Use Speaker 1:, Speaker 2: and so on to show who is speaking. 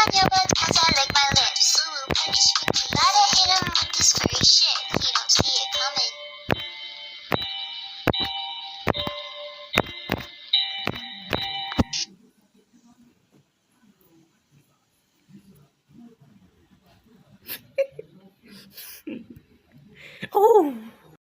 Speaker 1: on your butt 'cause I lick my lips. Ooh, punish me, please. Gotta hit him with this furry shit. He don't see it coming.
Speaker 2: Oh.